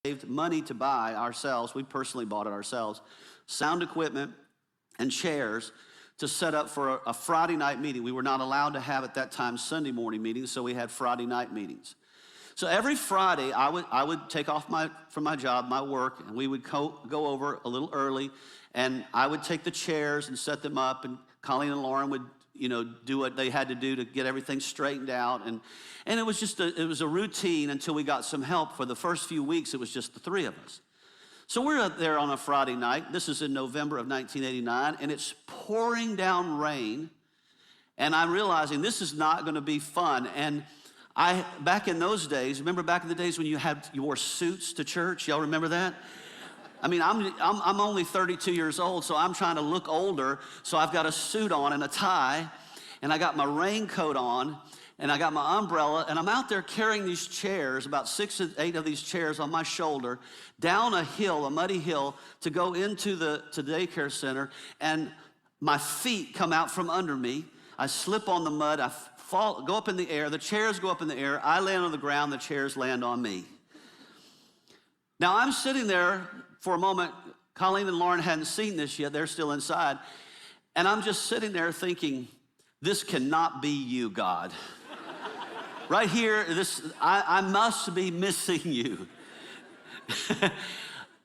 saved money to buy ourselves. We personally bought it ourselves. Sound equipment and chairs to set up for a Friday night meeting. We were not allowed to have at that time Sunday morning meetings, so we had Friday night meetings. So every Friday, I would take off from my job, my work, and we would go over a little early, and I would take the chairs and set them up, and Colleen and Lauren would, do what they had to do to get everything straightened out, and it was just a routine until we got some help. For the first few weeks, it was just the three of us. So we're up there on a Friday night. This is in November of 1989, and it's pouring down rain, and I'm realizing this is not going to be fun. And back in those days, remember back in the days when you wore suits to church? Y'all remember that? I mean, I'm only 32 years old, so I'm trying to look older. So I've got a suit on and a tie, and I got my raincoat on, and I got my umbrella, and I'm out there carrying these chairs, about 6 or 8 of these chairs on my shoulder, down a hill, a muddy hill, to go into the daycare center, and my feet come out from under me. I slip on the mud, I go up in the air, the chairs go up in the air, I land on the ground, the chairs land on me. Now I'm sitting there for a moment. Colleen and Lauren hadn't seen this yet, they're still inside, and I'm just sitting there thinking, this cannot be you, God. Right here, I must be missing you.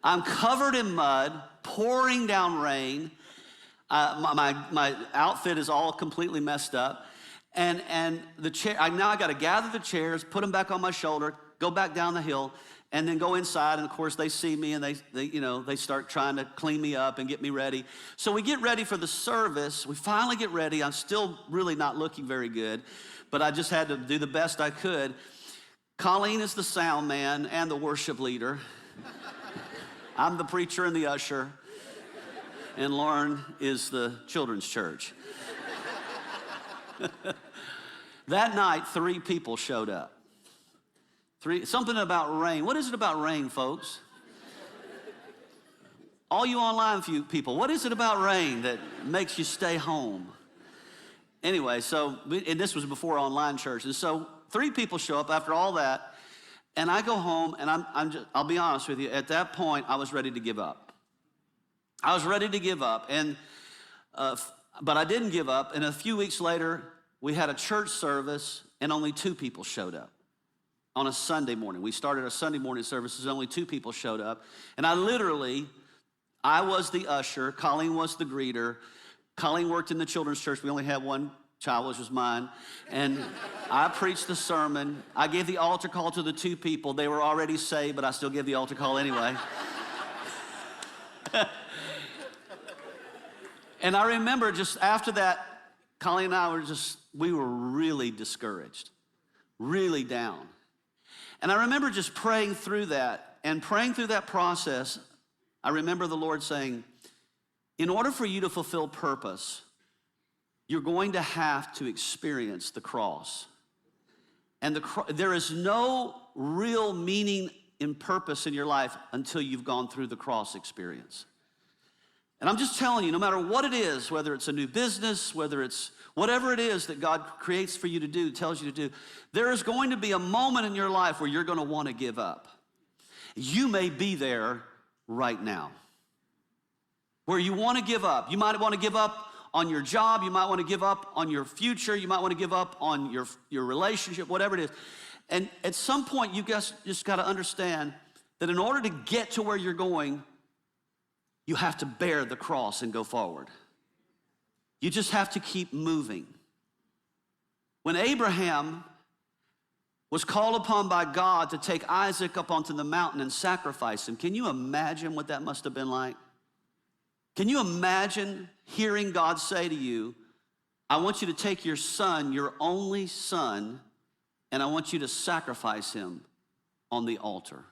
I'm covered in mud, pouring down rain. My outfit is all completely messed up. And the chair, now I got to gather the chairs, put them back on my shoulder, go back down the hill, and then go inside. And of course they see me, and they start trying to clean me up and get me ready. So we get ready for the service. We finally get ready. I'm still really not looking very good, but I just had to do the best I could. Colleen is the sound man and the worship leader. I'm the preacher and the usher. And Lauren is the children's church. That night, 3 people showed up. Something about rain. What is it about rain, folks? All you online people, what is it about rain that makes you stay home? Anyway, and this was before online church, and so 3 people show up after all that, and I go home, and I'll be honest with you, at that point, I was ready to give up. I was ready to give up, but I didn't give up, and a few weeks later, we had a church service, and only 2 people showed up on a Sunday morning. We started a Sunday morning services, only 2 people showed up, and I was the usher, Colleen was the greeter. Colleen worked in the children's church. We only had one child, which was mine, and I preached the sermon. I gave the altar call to the 2 people. They were already saved, but I still give the altar call anyway. And I remember just after that, Colleen and I we were really discouraged, really down. And I remember just praying through that, and praying through that process, I remember the Lord saying, in order for you to fulfill purpose, you're going to have to experience the cross. And there is no real meaning and purpose in your life until you've gone through the cross experience. And I'm just telling you, no matter what it is, whether it's a new business, whether it's whatever it is that God creates for you to do, tells you to do, there is going to be a moment in your life where you're going to want to give up. You may be there right now, where you want to give up. You might want to give up on your job. You might want to give up on your future. You might want to give up on your relationship, whatever it is. And at some point, you guys just got to understand that in order to get to where you're going, you have to bear the cross and go forward. You just have to keep moving. When Abraham was called upon by God to take Isaac up onto the mountain and sacrifice him, can you imagine what that must have been like? Can you imagine hearing God say to you, I want you to take your son, your only son, and I want you to sacrifice him on the altar?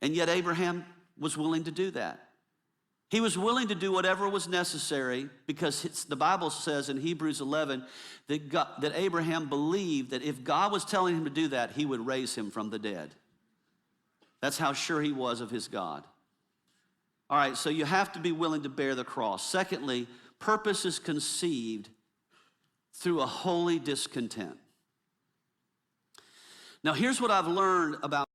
And yet Abraham was willing to do that. He was willing to do whatever was necessary because the Bible says in Hebrews 11 that Abraham believed that if God was telling him to do that, he would raise him from the dead. That's how sure he was of his God. All right, so you have to be willing to bear the cross. Secondly, purpose is conceived through a holy discontent. Now, here's what I've learned about